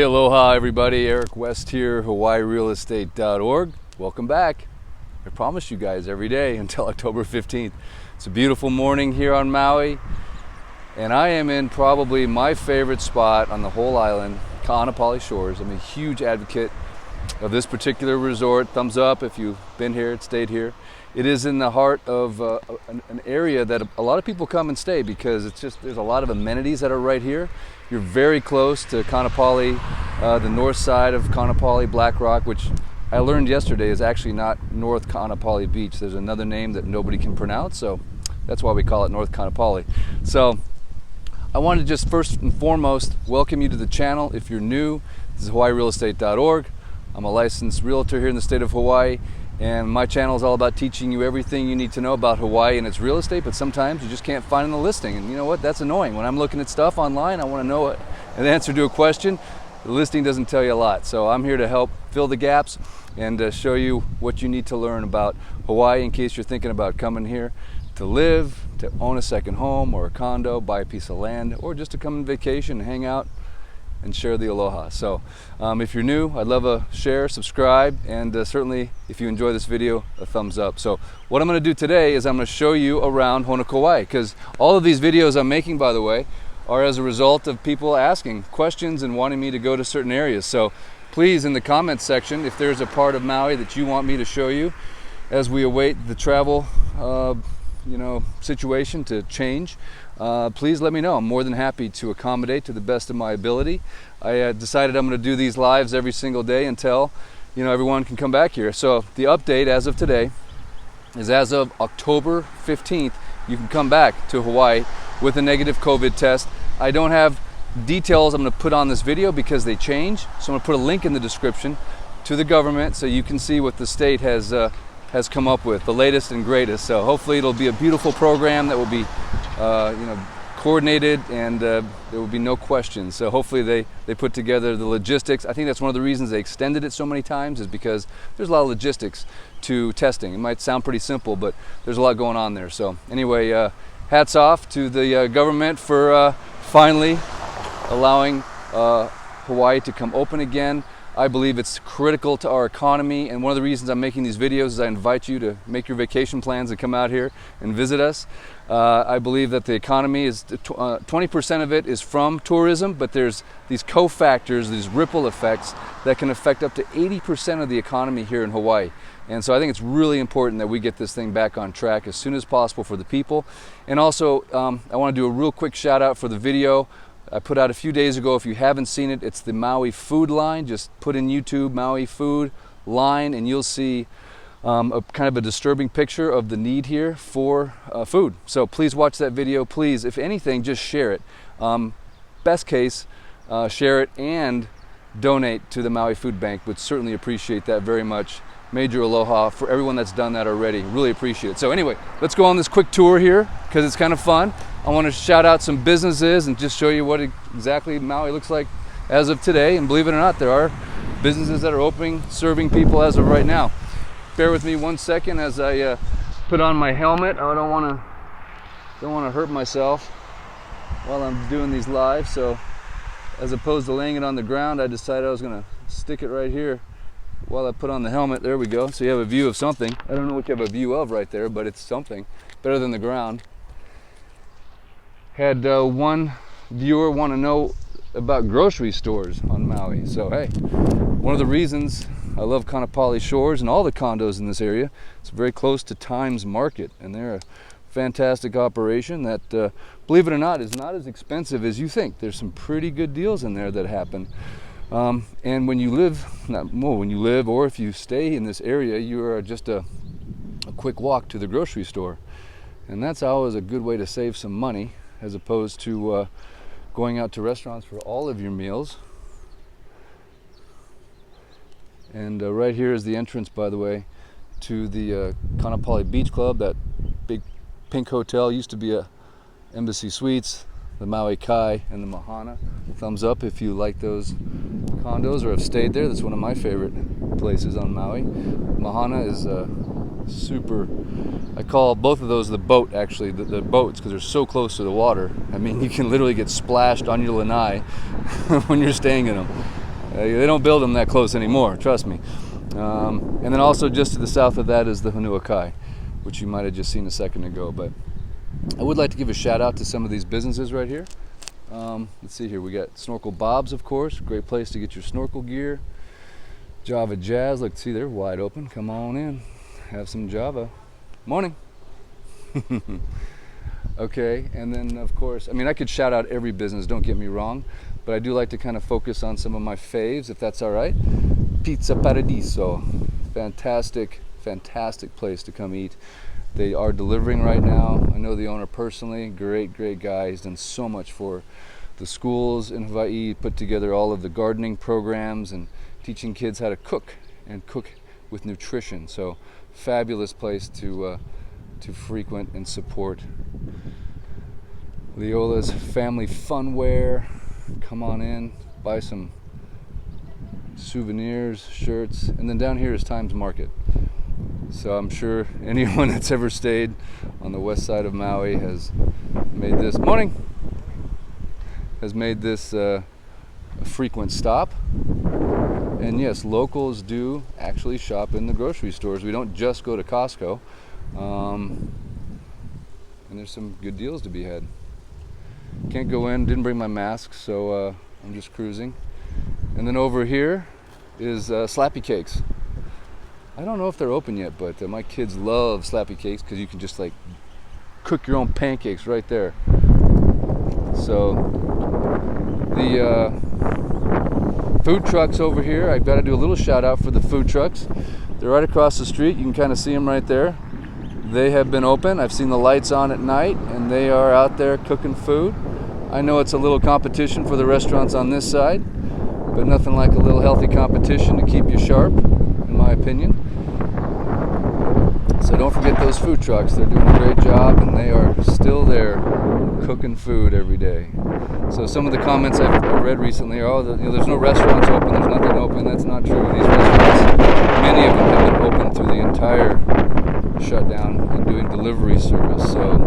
Hey, aloha everybody, Eric West here, HawaiiRealEstate.org. Welcome back. I promise you guys every day until October 15th. It's a beautiful morning here on Maui, and I am in probably my favorite spot on the whole island, Honokua Shores. I'm a huge advocate of this particular resort. Thumbs up if you've been here, stayed here. It is in the heart of an area that a lot of people come and stay because there's a lot of amenities that are right here. You're very close to Kaanapali, the north side of Kaanapali, Black Rock, which I learned yesterday is actually not North Kaanapali Beach. There's another name that nobody can pronounce, so that's why we call it North Kaanapali. So I wanted to just first and foremost welcome you to the channel. If you're new, this is HawaiiRealEstate.org. I'm a licensed realtor here in the state of Hawaii, and my channel is all about teaching you everything you need to know about Hawaii and its real estate, but sometimes you just can't find in the listing. And you know what? That's annoying. When I'm looking at stuff online, I want to know an answer to a question. The listing doesn't tell you a lot. So I'm here to help fill the gaps and show you what you need to learn about Hawaii in case you're thinking about coming here to live, to own a second home or a condo, buy a piece of land, or just to come on vacation, hang out, and share the aloha. So if you're new, I'd love a share, subscribe, and certainly if you enjoy this video, a thumbs up. So what I'm going to do today is I'm going to show you around Honokua, because all of these videos I'm making, by the way, are as a result of people asking questions and wanting me to go to certain areas. So please, in the comments section, if there's a part of Maui that you want me to show you as we await the travel situation to change, please let me know. I'm more than happy to accommodate to the best of my ability. I decided I'm going to do these lives every single day until everyone can come back here. So the update as of today is as of October 15th, you can come back to Hawaii with a negative COVID test. I don't have details I'm going to put on this video because they change. So I'm going to put a link in the description to the government so you can see what the state has come up with, the latest and greatest. So hopefully it'll be a beautiful program that will be coordinated, and there will be no questions. So hopefully they put together the logistics. I think that's one of the reasons they extended it so many times, is because there's a lot of logistics to testing. It might sound pretty simple, but there's a lot going on there. So anyway, hats off to the government for finally allowing Hawaii to come open again. I believe it's critical to our economy, and one of the reasons I'm making these videos is I invite you to make your vacation plans and come out here and visit us. I believe that the economy is 20% of it is from tourism, but there's these cofactors, these ripple effects that can affect up to 80% of the economy here in Hawaii. And so I think it's really important that we get this thing back on track as soon as possible for the people. And also, I want to do a real quick shout out for the video I put out a few days ago. If you haven't seen it, it's the Maui food line. Just put in YouTube Maui food line and you'll see a kind of a disturbing picture of the need here for food. So please watch that video. Please, if anything, just share it. Best case, share it and donate to the Maui Food Bank. Would certainly appreciate that very much. Major aloha for everyone that's done that already. Really appreciate it. So anyway, let's go on this quick tour here because it's kind of fun. I want to shout out some businesses and just show you what exactly Maui looks like as of today. And believe it or not, there are businesses that are opening, serving people as of right now. Bear with me one second as I put on my helmet. I don't want to hurt myself while I'm doing these live. So as opposed to laying it on the ground, I decided I was going to stick it right here while I put on the helmet. There we go. So you have a view of something. I don't know what you have a view of right there, but it's something better than the ground. Had one viewer want to know about grocery stores on Maui. So hey, one of the reasons I love Kaanapali Shores and all the condos in this area, it's very close to Times Market, and they're a fantastic operation that, believe it or not, is not as expensive as you think. There's some pretty good deals in there that happen. And when you live, or if you stay in this area, you are just a quick walk to the grocery store. And that's always a good way to save some money, as opposed to going out to restaurants for all of your meals. And right here is the entrance, by the way, to the Kaanapali Beach Club. That big pink hotel used to be a Embassy Suites, the Maui Kai, and the Mahana. Thumbs up if you like those condos or have stayed there. That's one of my favorite places on Maui. Mahana is super. I call both of those the boat, actually, the boats, because they're so close to the water. I mean, you can literally get splashed on your lanai when you're staying in them. They don't build them that close anymore, trust me. And then also just to the south of that is the Honokua, which you might have just seen a second ago. But I would like to give a shout out to some of these businesses right here. Let's see here, we got Snorkel Bob's, of course, great place to get your snorkel gear. Java Jazz, look, see, they're wide open. Come on in, have some Java. Morning. Okay, and then of course, I mean, I could shout out every business, don't get me wrong, but I do like to kind of focus on some of my faves, if that's all right. Pizza Paradiso, fantastic place to come eat. They are delivering right now. I know the owner personally, great guy. He's done so much for the schools in Hawaii, put together all of the gardening programs and teaching kids how to cook and cook with nutrition. So fabulous place to frequent and support. Leola's Family Funwear, come on in, buy some souvenirs, shirts, and then down here is Times Market. So I'm sure anyone that's ever stayed on the west side of Maui has made this a frequent stop. And yes, locals do actually shop in the grocery stores. We don't just go to Costco. And there's some good deals to be had. Can't go in, didn't bring my mask, so I'm just cruising. And then over here is Slappy Cakes. I don't know if they're open yet, but my kids love Slappy Cakes because you can just like cook your own pancakes right there. So the food trucks over here, I've got to do a little shout out for the food trucks. They're right across the street. You can kind of see them right there. They have been open. I've seen the lights on at night, and they are out there cooking food. I know it's a little competition for the restaurants on this side, but nothing like a little healthy competition to keep you sharp, in my opinion. So don't forget those food trucks. They're doing a great job, and they are still there cooking food every day. So some of the comments I've read recently are, oh, there's no restaurants open, there's nothing open. That's not true. These restaurants, many of them have been open through the entire shutdown and doing delivery service. So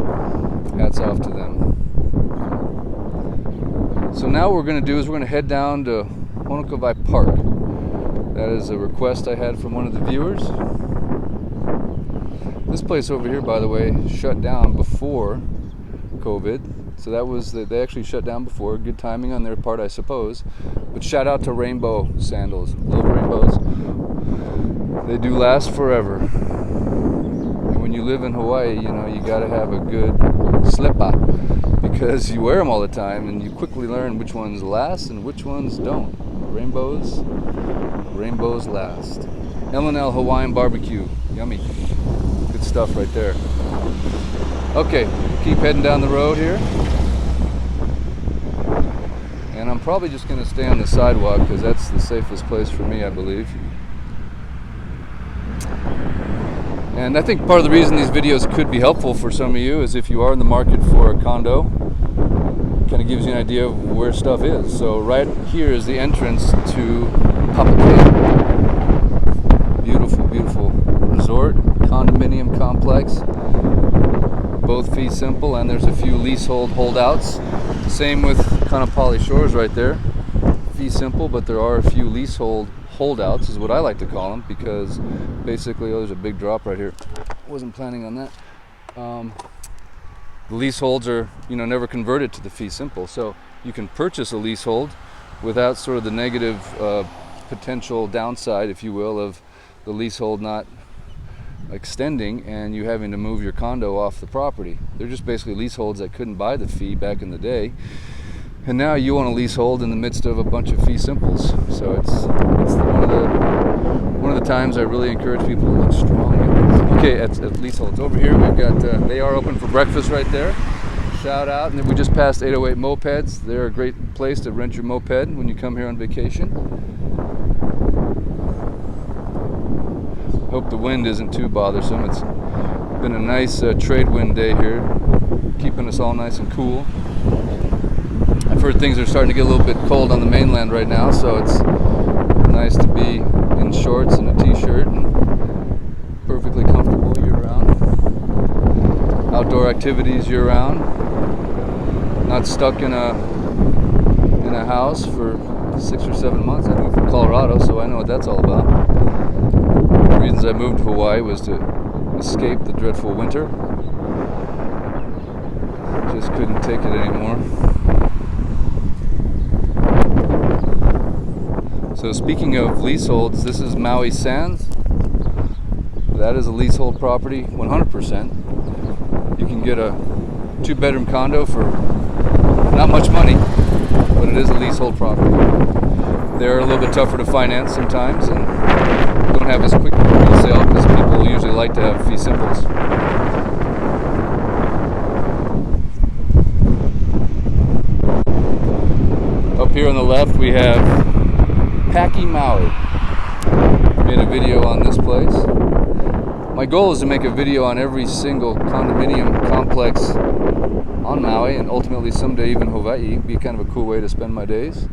hats off to them. So now what we're going to do is we're going to head down to Honokawa Park. That is a request I had from one of the viewers. This place over here, by the way, shut down before COVID. So that was they actually shut down before. Good timing on their part, I suppose. But shout out to Rainbow Sandals. Love rainbows. They do last forever. And when you live in Hawaii, you know, you got to have a good slipper because you wear them all the time and you quickly learn which ones last and which ones don't. Rainbows last. L&L Hawaiian barbecue. Yummy. Good stuff right there. Okay, keep heading down the road here. And I'm probably just going to stay on the sidewalk because that's the safest place for me, I believe. And I think part of the reason these videos could be helpful for some of you is if you are in the market for a condo, it kind of gives you an idea of where stuff is. So right here is the entrance to Papakea. Beautiful, beautiful resort, condominium complex. Both fee simple, and there's a few leasehold holdouts. Same with Kaanapali Shores right there. Fee simple, but there are a few leasehold holdouts, is what I like to call them, because basically, oh, there's a big drop right here. Wasn't planning on that. The leaseholds are, never converted to the fee simple, so you can purchase a leasehold without sort of the negative potential downside, if you will, of the leasehold not extending and you having to move your condo off the property. They're just basically leaseholds that couldn't buy the fee back in the day, and now you want a leasehold in the midst of a bunch of fee simples. So it's one of the times I really encourage people to look strong at leaseholds. Over here we've got they are open for breakfast right there. Shout out. And then we just passed 808 Mopeds. They're a great place to rent your moped when you come here on vacation. Hope the wind isn't too bothersome. It's been a nice trade wind day here, keeping us all nice and cool. I've heard things are starting to get a little bit cold on the mainland right now, so it's nice to be in shorts and a t-shirt and perfectly comfortable year-round. Outdoor activities year-round. Not stuck in a house for 6 or 7 months. I do Colorado, so I know what that's all about. One of the reasons I moved to Hawaii was to escape the dreadful winter. Just couldn't take it anymore. So speaking of leaseholds, this is Maui Sands. That is a leasehold property, 100%. You can get a 2-bedroom condo for not much money, but it is a leasehold property. They're a little bit tougher to finance sometimes and don't have as quick of a resale because people usually like to have fee simples. Up here on the left we have Paki Maui. Made a video on this place. My goal is to make a video on every single condominium complex on Maui and ultimately someday even Hawaii. It'd be kind of a cool way to spend my days.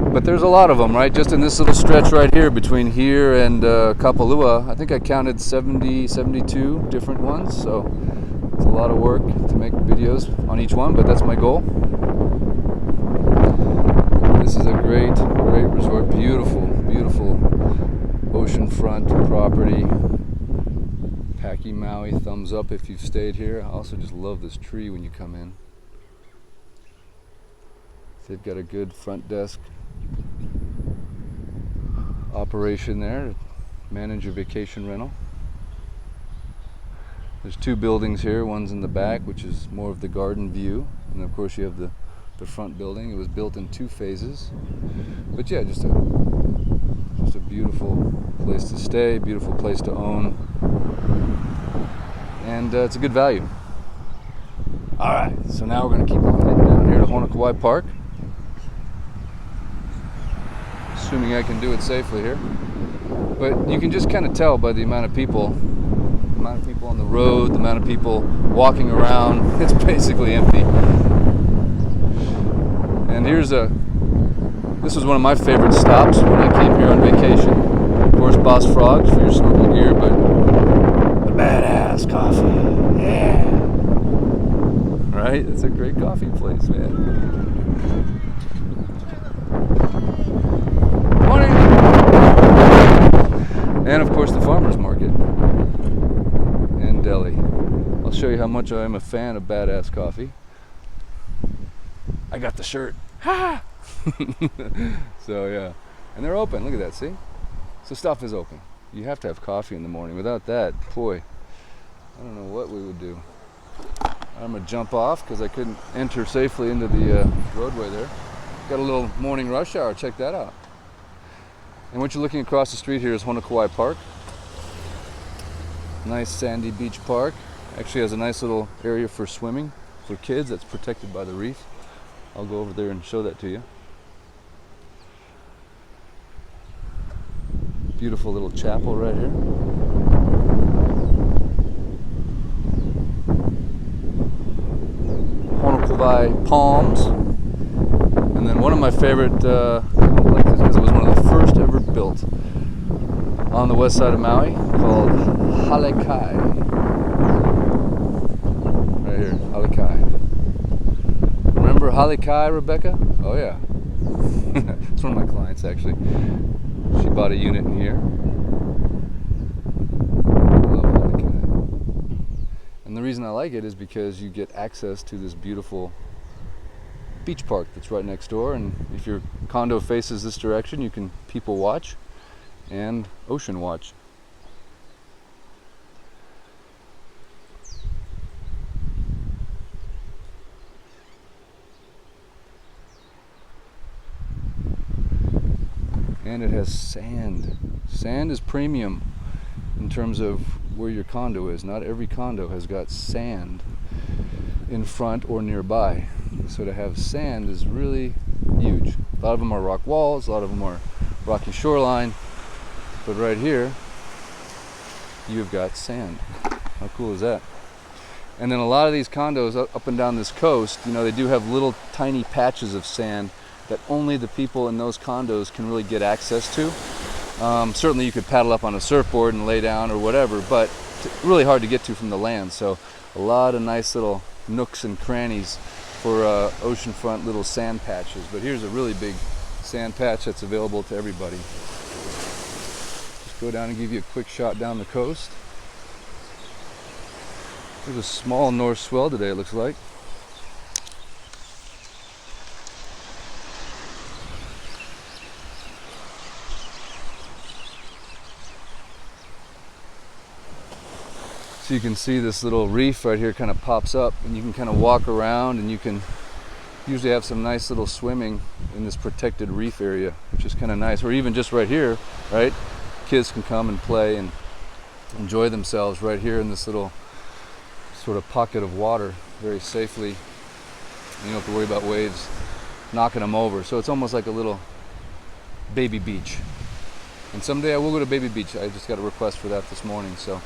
But there's a lot of them, right? Just in this little stretch right here between here and Kapalua, I think I counted 72 different ones. So it's a lot of work to make videos on each one, but that's my goal. This is a great resort. Beautiful oceanfront property. Paki Maui, thumbs up if you've stayed here. I also just love this tree when you come in. They've got a good front desk operation there to manage your vacation rental. There's 2 buildings here. One's in the back, which is more of the garden view, and of course you have the front building. It was built in 2 phases. But yeah, just a beautiful place to stay, beautiful place to own, and it's a good value. All right, so now we're going to keep on heading down here to Honokua Park. Assuming I can do it safely here. But you can just kind of tell by the amount of people on the road, the amount of people walking around. It's basically empty. And this was one of my favorite stops when I came here on vacation. Of course, Boss Frogs for your snorkel gear, but the badass coffee, yeah. Right? It's a great coffee place, man. Morning! And of course the farmer's market and deli. I'll show you how much I am a fan of badass coffee. I got the shirt. Ha! So yeah, and they're open. Look at that. See, so stuff is open. You have to have coffee in the morning. Without that, boy, I don't know what we would do. I'm gonna jump off because I couldn't enter safely into the roadway there. Got a little morning rush hour. Check that out. And what you're looking across the street here is Honokua Park. Nice sandy beach park. Actually has a nice little area for swimming for kids that's protected by the reef. I'll go over there and show that to you. Beautiful little chapel right here. Honokua palms. And then one of my favorite complexes, because it was one of the first ever built on the west side of Maui, called Halekai. Right here, Halekai. Remember Halekai, Rebecca? Oh yeah. It's one of my clients actually. She bought a unit in here. Love Halekai. And the reason I like it is because you get access to this beautiful beach park that's right next door, and if your condo faces this direction, you can people watch and ocean watch. And it has sand. Sand is premium in terms of where your condo is. Not every condo has got sand in front or nearby. So to have sand is really huge. A lot of them are rock walls, a lot of them are rocky shoreline, but right here you've got sand. How cool is that? And then a lot of these condos up and down this coast, you know, they do have little tiny patches of sand that only the people in those condos can really get access to. Certainly you could paddle up on a surfboard and lay down or whatever, but really hard to get to from the land. So a lot of nice little nooks and crannies for oceanfront little sand patches. But here's a really big sand patch that's available to everybody. Just go down and give you a quick shot down the coast. There's a small north swell today, it looks like. So you can see this little reef right here kind of pops up, and you can kind of walk around, and you can usually have some nice little swimming in this protected reef area, which is kind of nice. Or even just right here, right? Kids can come and play and enjoy themselves right here in this little sort of pocket of water very safely. You don't have to worry about waves knocking them over. So it's almost like a little baby beach. And someday I will go to Baby Beach. I just got a request for that this morning. So,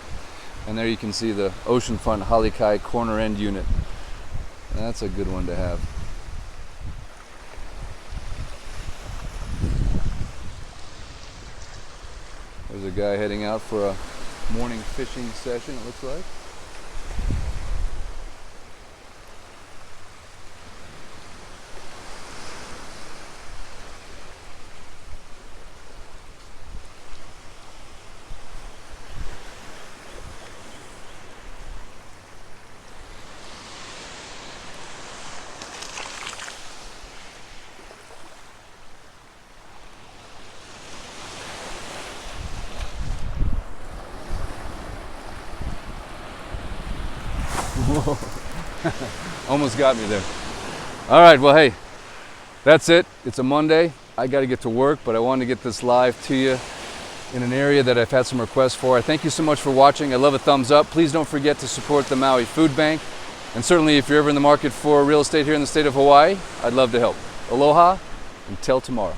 and there you can see the oceanfront Halikai corner end unit. And that's a good one to have. There's a guy heading out for a morning fishing session, it looks like. Whoa. Almost got me there. All right, well, hey, that's it. It's a Monday. I got to get to work, but I wanted to get this live to you in an area that I've had some requests for. I thank you so much for watching. I love a thumbs up. Please don't forget to support the Maui Food Bank. And certainly if you're ever in the market for real estate here in the state of Hawaii, I'd love to help. Aloha, until tomorrow.